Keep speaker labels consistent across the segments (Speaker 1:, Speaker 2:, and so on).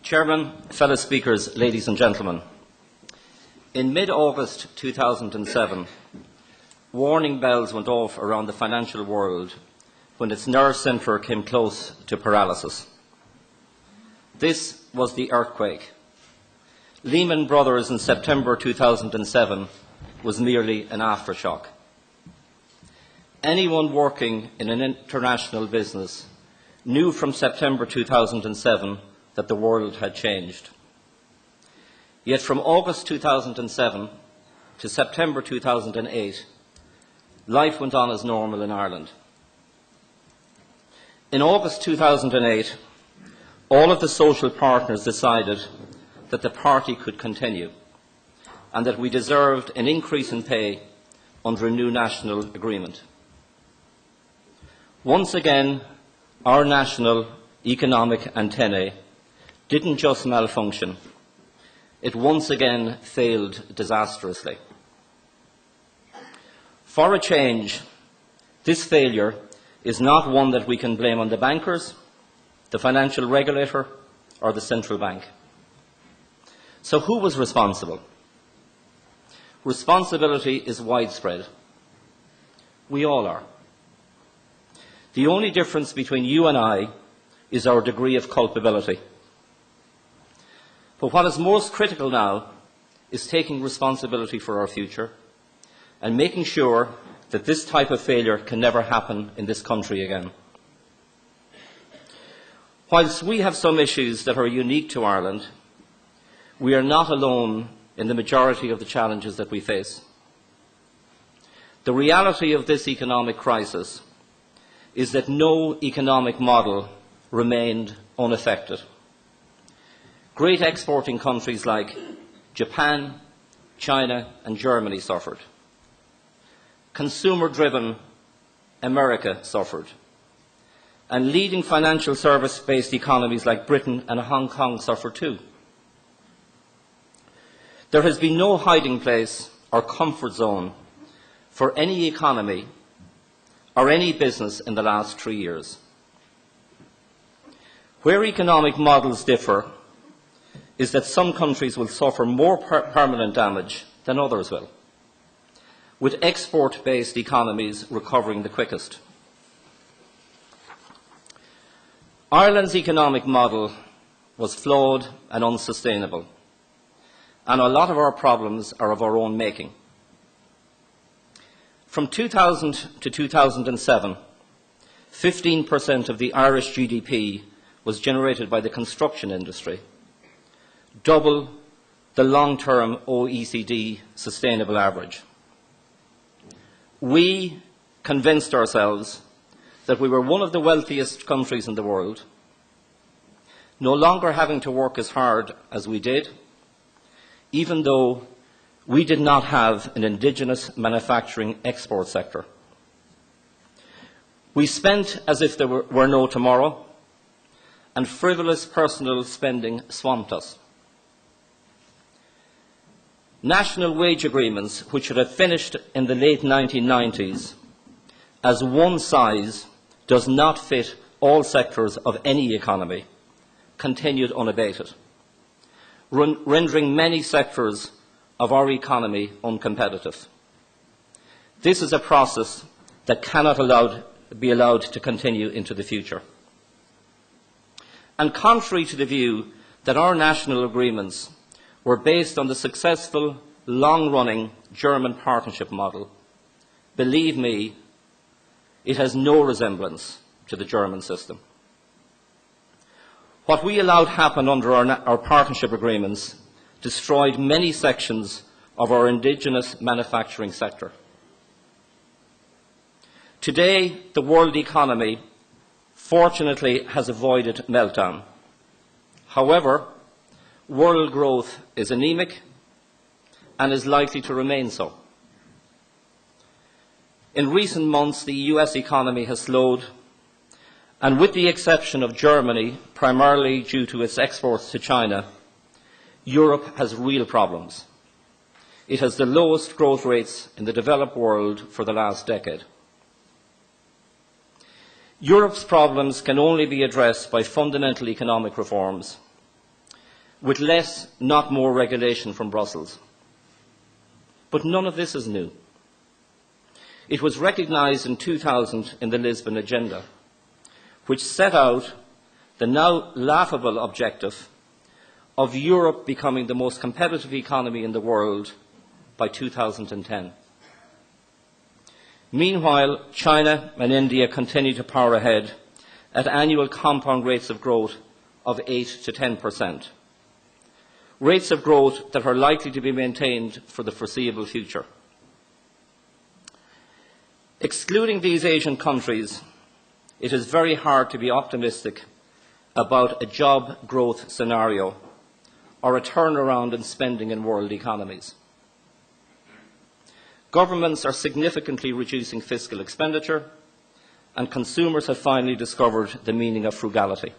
Speaker 1: Chairman, fellow speakers, ladies and gentlemen. In mid-August 2007, warning bells went off around the financial world when its nerve centre came close to paralysis. This was the earthquake. Lehman Brothers in September 2007 was merely an aftershock. Anyone working in an international business knew from September 2007 that the world had changed. Yet from August 2007 to September 2008, life went on as normal in Ireland. In August 2008, all of the social partners decided that the party could continue and that we deserved an increase in pay under a new national agreement. Once again, our national economic antennae didn't just malfunction, it once again failed disastrously. For a change, this failure is not one that we can blame on the bankers, the financial regulator, or the central bank. So who was responsible? Responsibility is widespread. We all are. The only difference between you and I is our degree of culpability. But what is most critical now is taking responsibility for our future and making sure that this type of failure can never happen in this country again. Whilst we have some issues that are unique to Ireland, we are not alone in the majority of the challenges that we face. The reality of this economic crisis is that no economic model remained unaffected. Great exporting countries like Japan, China and Germany suffered. Consumer-driven America suffered. And leading financial service-based economies like Britain and Hong Kong suffered too. There has been no hiding place or comfort zone for any economy or any business in the last 3 years. Where economic models differ is that some countries will suffer more permanent damage than others will, with export-based economies recovering the quickest. Ireland's economic model was flawed and unsustainable, and a lot of our problems are of our own making. From 2000 to 2007, 15% of the Irish GDP was generated by the construction industry, double the long-term OECD sustainable average. We convinced ourselves that we were one of the wealthiest countries in the world, no longer having to work as hard as we did, even though we did not have an indigenous manufacturing export sector. We spent as if there were no tomorrow, and frivolous personal spending swamped us. National wage agreements, which should have finished in the late 1990s, as one size does not fit all sectors of any economy, continued unabated, rendering many sectors of our economy uncompetitive. This is a process that cannot be allowed to continue into the future. And contrary to the view that our national agreements were based on the successful, long-running German partnership model, believe me, it has no resemblance to the German system. What we allowed happen under our partnership agreements destroyed many sections of our indigenous manufacturing sector. Today, the world economy, fortunately, has avoided meltdown. However, world growth is anemic and is likely to remain so. In recent months, the US economy has slowed, and with the exception of Germany, primarily due to its exports to China, Europe has real problems. It has the lowest growth rates in the developed world for the last decade. Europe's problems can only be addressed by fundamental economic reforms, with less, not more, regulation from Brussels. But none of this is new. It was recognised in 2000 in the Lisbon Agenda, which set out the now laughable objective of Europe becoming the most competitive economy in the world by 2010. Meanwhile, China and India continue to power ahead at annual compound rates of growth of 8 to 10%, rates of growth that are likely to be maintained for the foreseeable future. Excluding these Asian countries, it is very hard to be optimistic about a job growth scenario or a turnaround in spending in world economies. Governments are significantly reducing fiscal expenditure, and consumers have finally discovered the meaning of frugality.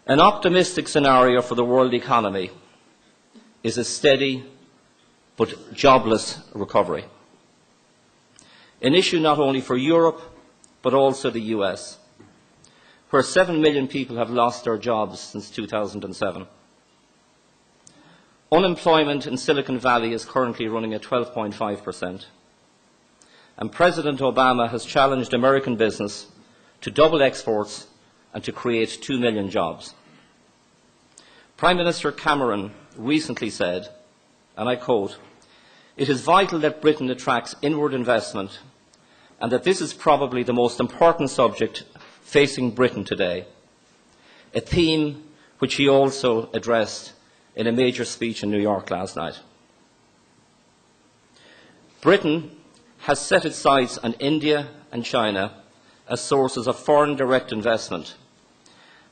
Speaker 1: An optimistic scenario for the world economy is a steady but jobless recovery, an issue not only for Europe but also the US, where 7 million people have lost their jobs since 2007. Unemployment in Silicon Valley is currently running at 12.5%, and President Obama has challenged American business to double exports and to create 2 million jobs. Prime Minister Cameron recently said, and I quote, "It is vital that Britain attracts inward investment and that this is probably the most important subject facing Britain today," a theme which he also addressed in a major speech in New York last night. Britain has set its sights on India and China as sources of foreign direct investment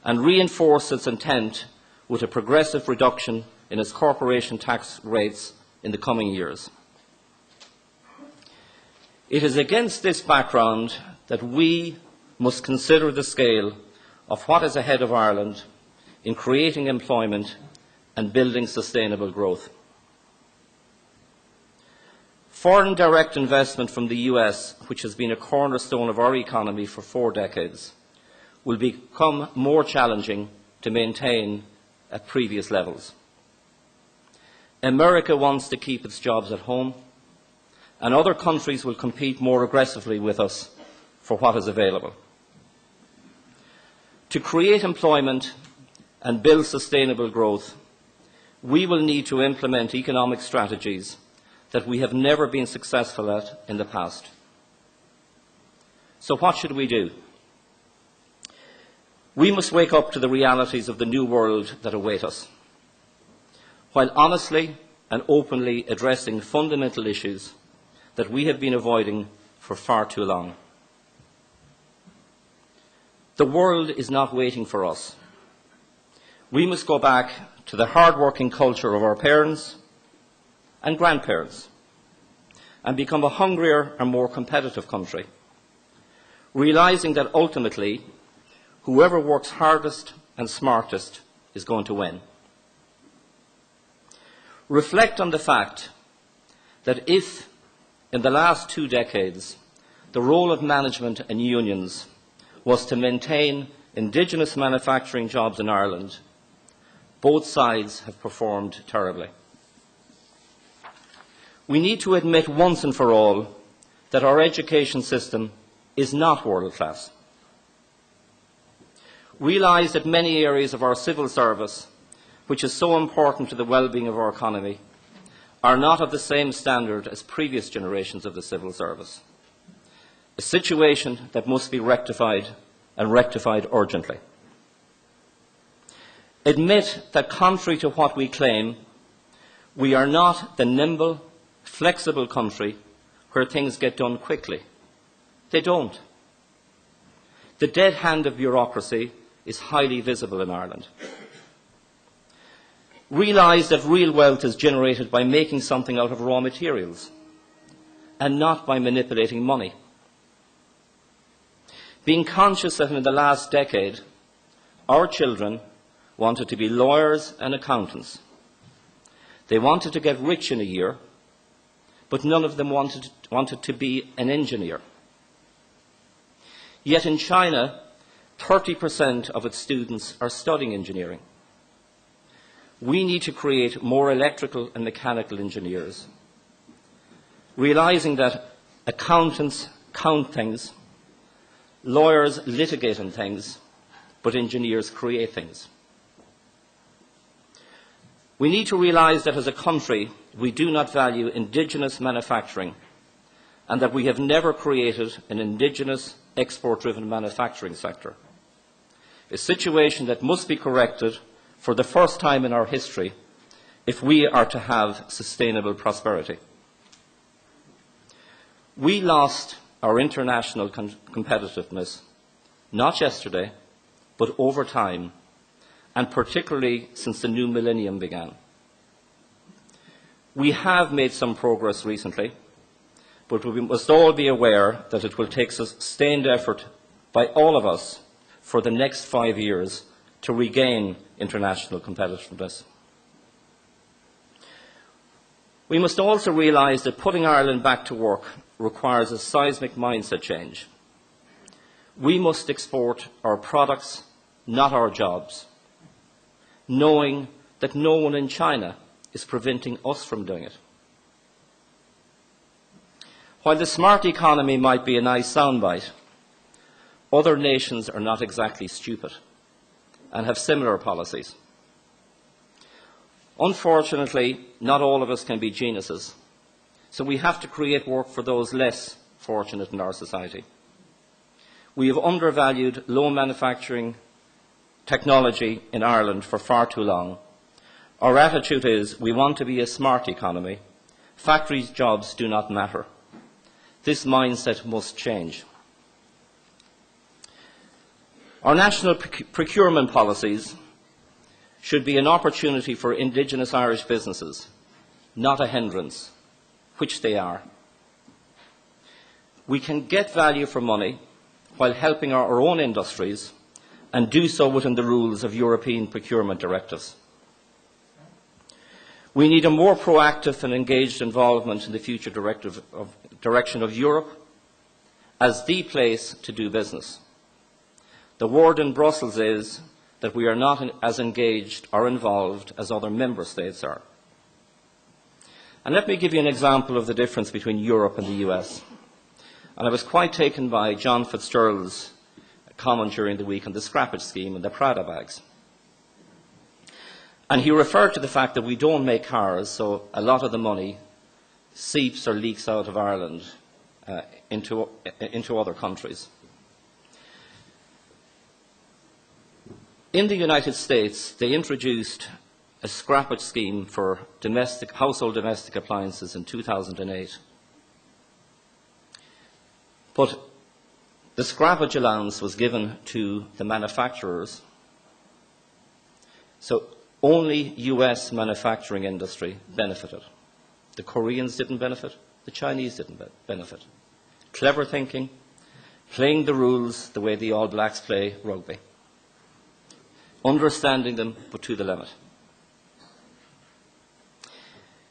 Speaker 1: and reinforced its intent with a progressive reduction in its corporation tax rates in the coming years. It is against this background that we must consider the scale of what is ahead of Ireland in creating employment and building sustainable growth. Foreign direct investment from the US, which has been a cornerstone of our economy for 4 decades, will become more challenging to maintain at previous levels. America wants to keep its jobs at home, and other countries will compete more aggressively with us for what is available. To create employment and build sustainable growth, we will need to implement economic strategies that we have never been successful at in the past. So what should we do? We must wake up to the realities of the new world that await us, while honestly and openly addressing fundamental issues that we have been avoiding for far too long. The world is not waiting for us. We must go back to the hard-working culture of our parents and grandparents and become a hungrier and more competitive country, realising that ultimately whoever works hardest and smartest is going to win. Reflect on the fact that if, in the last 2 decades, the role of management and unions was to maintain indigenous manufacturing jobs in Ireland, both sides have performed terribly. We need to admit once and for all that our education system is not world class. Realise that many areas of our civil service, which is so important to the well-being of our economy, are not of the same standard as previous generations of the civil service, a situation that must be rectified and rectified urgently. Admit that contrary to what we claim, we are not the nimble, flexible country where things get done quickly. They don't. The dead hand of bureaucracy is highly visible in Ireland. Realise that real wealth is generated by making something out of raw materials and not by manipulating money. Being conscious that in the last decade, our children wanted to be lawyers and accountants. They wanted to get rich in a year, but none of them wanted to be an engineer. Yet in China, 30% of its students are studying engineering. We need to create more electrical and mechanical engineers, realising that accountants count things, lawyers litigate on things, but engineers create things. We need to realise that as a country, we do not value indigenous manufacturing and that we have never created an indigenous export-driven manufacturing sector, a situation that must be corrected for the first time in our history if we are to have sustainable prosperity. We lost our international competitiveness, not yesterday, but over time, and particularly since the new millennium began. We have made some progress recently, but we must all be aware that it will take sustained effort by all of us for the next 5 years to regain international competitiveness. We must also realise that putting Ireland back to work requires a seismic mindset change. We must export our products, not our jobs, knowing that no one in China is preventing us from doing it. While the smart economy might be a nice soundbite, other nations are not exactly stupid and have similar policies. Unfortunately, not all of us can be geniuses, so we have to create work for those less fortunate in our society. We have undervalued low manufacturing technology in Ireland for far too long. Our attitude is we want to be a smart economy. Factory jobs do not matter. This mindset must change. Our national procurement policies should be an opportunity for indigenous Irish businesses, not a hindrance, which they are. We can get value for money while helping our own industries and do so within the rules of European procurement directives. We need a more proactive and engaged involvement in the future direction of Europe as the place to do business. The word in Brussels is that we are not as engaged or involved as other member states are. And let me give you an example of the difference between Europe and the US. And I was quite taken by John Fitzgerald's comment during the week on the scrappage scheme and the Prada bags. And he referred to the fact that we don't make cars, so a lot of the money seeps or leaks out of Ireland into other countries. In the United States, they introduced a scrappage scheme for household domestic appliances in 2008. But the scrappage allowance was given to the manufacturers, so only US manufacturing industry benefited. The Koreans didn't benefit, the Chinese didn't benefit. Clever thinking, playing the rules the way the All Blacks play rugby. Understanding them, but to the limit.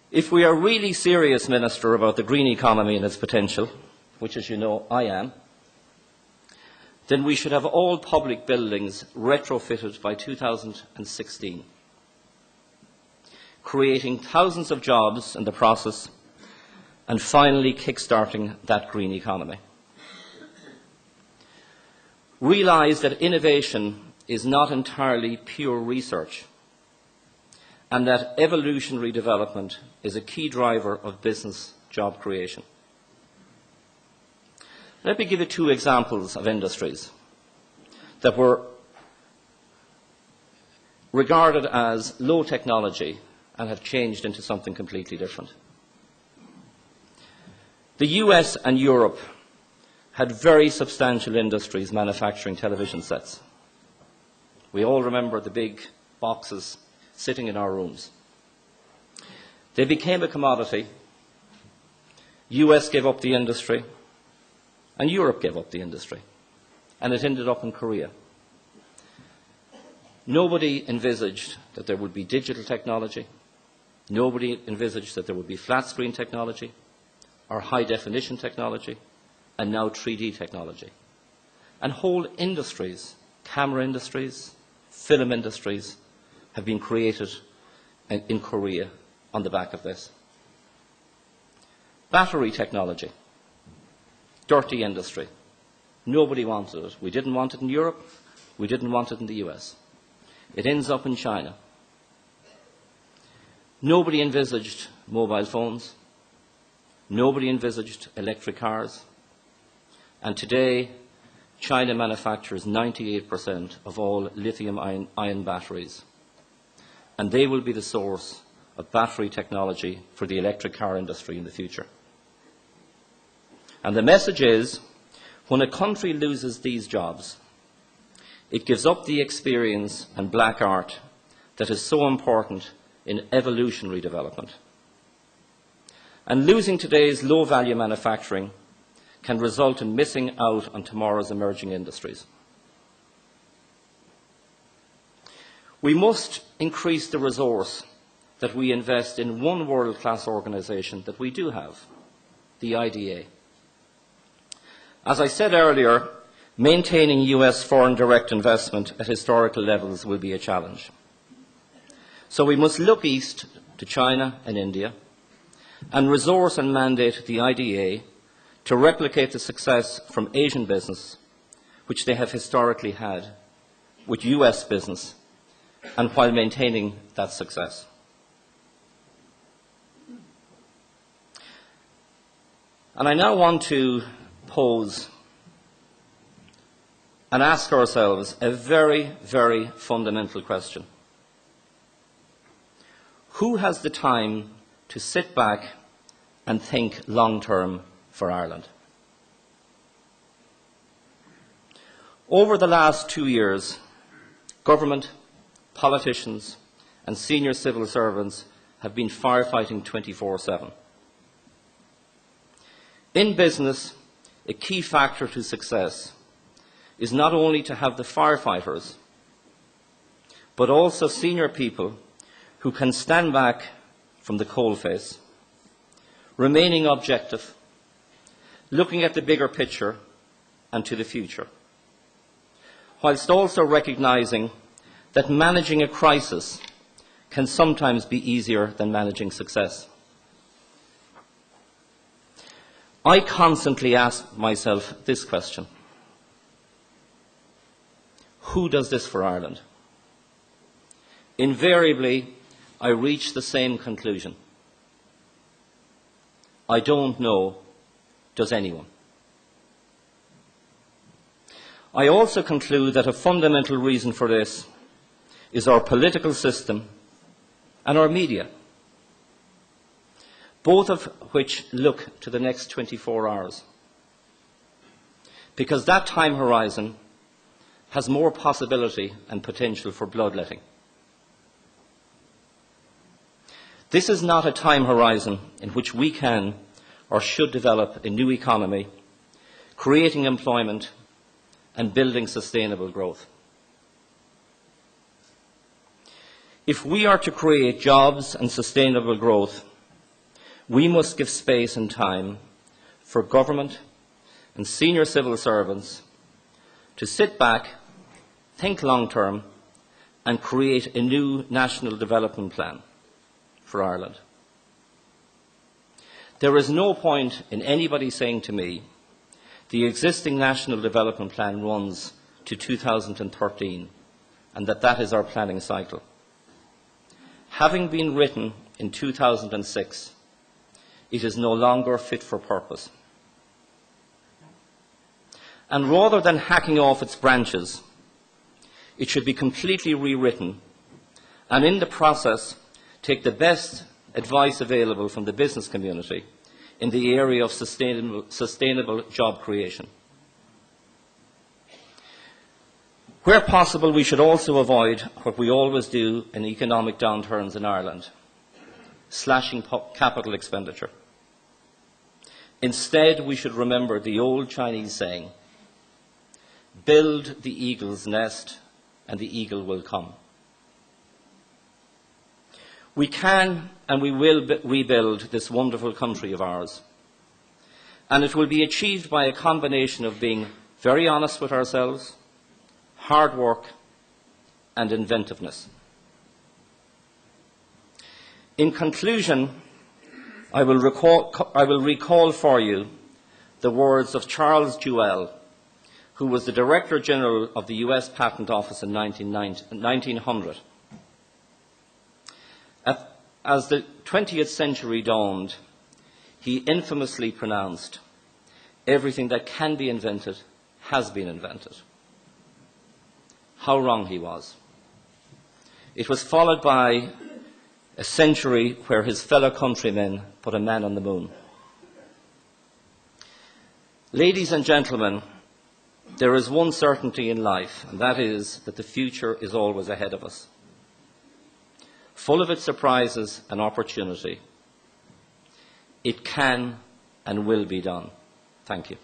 Speaker 1: If we are really serious, Minister, about the green economy and its potential, which, as you know, I am, then we should have all public buildings retrofitted by 2016, creating thousands of jobs in the process and finally kick-starting that green economy. Realise that innovation is not entirely pure research, and that evolutionary development is a key driver of business job creation. Let me give you two examples of industries that were regarded as low technology and have changed into something completely different. The US and Europe had very substantial industries manufacturing television sets. We all remember the big boxes sitting in our rooms. They became a commodity. US gave up the industry, and Europe gave up the industry, and it ended up in Korea. Nobody envisaged that there would be digital technology. Nobody envisaged that there would be flat screen technology or high definition technology and now 3D technology. And whole industries camera industries, film industries have been created in Korea on the back of this. Battery technology, dirty industry. Nobody wanted it. We didn't want it in Europe. We didn't want it in the US. It ends up in China. Nobody envisaged mobile phones. Nobody envisaged electric cars. And today, China manufactures 98% of all lithium-ion batteries. And they will be the source of battery technology for the electric car industry in the future. And the message is, when a country loses these jobs, it gives up the experience and black art that is so important in evolutionary development. And losing today's low-value manufacturing can result in missing out on tomorrow's emerging industries. We must increase the resource that we invest in one world-class organisation that we do have, the IDA. As I said earlier, maintaining US foreign direct investment at historical levels will be a challenge. So we must look east to China and India and resource and mandate the IDA to replicate the success from Asian business, which they have historically had, with US business, and while maintaining that success. And I now want to pose and ask ourselves a very, very fundamental question. Who has the time to sit back and think long-term for Ireland? Over the last 2 years, government, politicians and senior civil servants have been firefighting 24/7. In business, a key factor to success is not only to have the firefighters, but also senior people who can stand back from the coalface, remaining objective, looking at the bigger picture and to the future, whilst also recognising that managing a crisis can sometimes be easier than managing success. I constantly ask myself this question: who does this for Ireland? Invariably, I reach the same conclusion. I don't know, does anyone? I also conclude that a fundamental reason for this is our political system and our media, both of which look to the next 24 hours, because that time horizon has more possibility and potential for bloodletting. This is not a time horizon in which we can or should develop a new economy, creating employment and building sustainable growth. If we are to create jobs and sustainable growth, we must give space and time for government and senior civil servants to sit back, think long-term, and create a new national development plan for Ireland. There is no point in anybody saying to me, the existing national development plan runs to 2013, and that is our planning cycle. Having been written in 2006, it is no longer fit for purpose. And rather than hacking off its branches, it should be completely rewritten, and in the process, take the best advice available from the business community in the area of sustainable job creation. Where possible, we should also avoid what we always do in economic downturns in Ireland, slashing capital expenditure. Instead, we should remember the old Chinese saying, build the eagle's nest and the eagle will come. We can and we will rebuild this wonderful country of ours. And it will be achieved by a combination of being very honest with ourselves, hard work and inventiveness. In conclusion, I will recall for you the words of Charles Jewell, who was the Director General of the US Patent Office in 1900. As the 20th century dawned, he infamously pronounced, "Everything that can be invented has been invented." How wrong he was. It was followed by a century where his fellow countrymen put a man on the moon. Ladies and gentlemen, there is one certainty in life, and that is that the future is always ahead of us, full of its surprises and opportunity. It can and will be done. Thank you.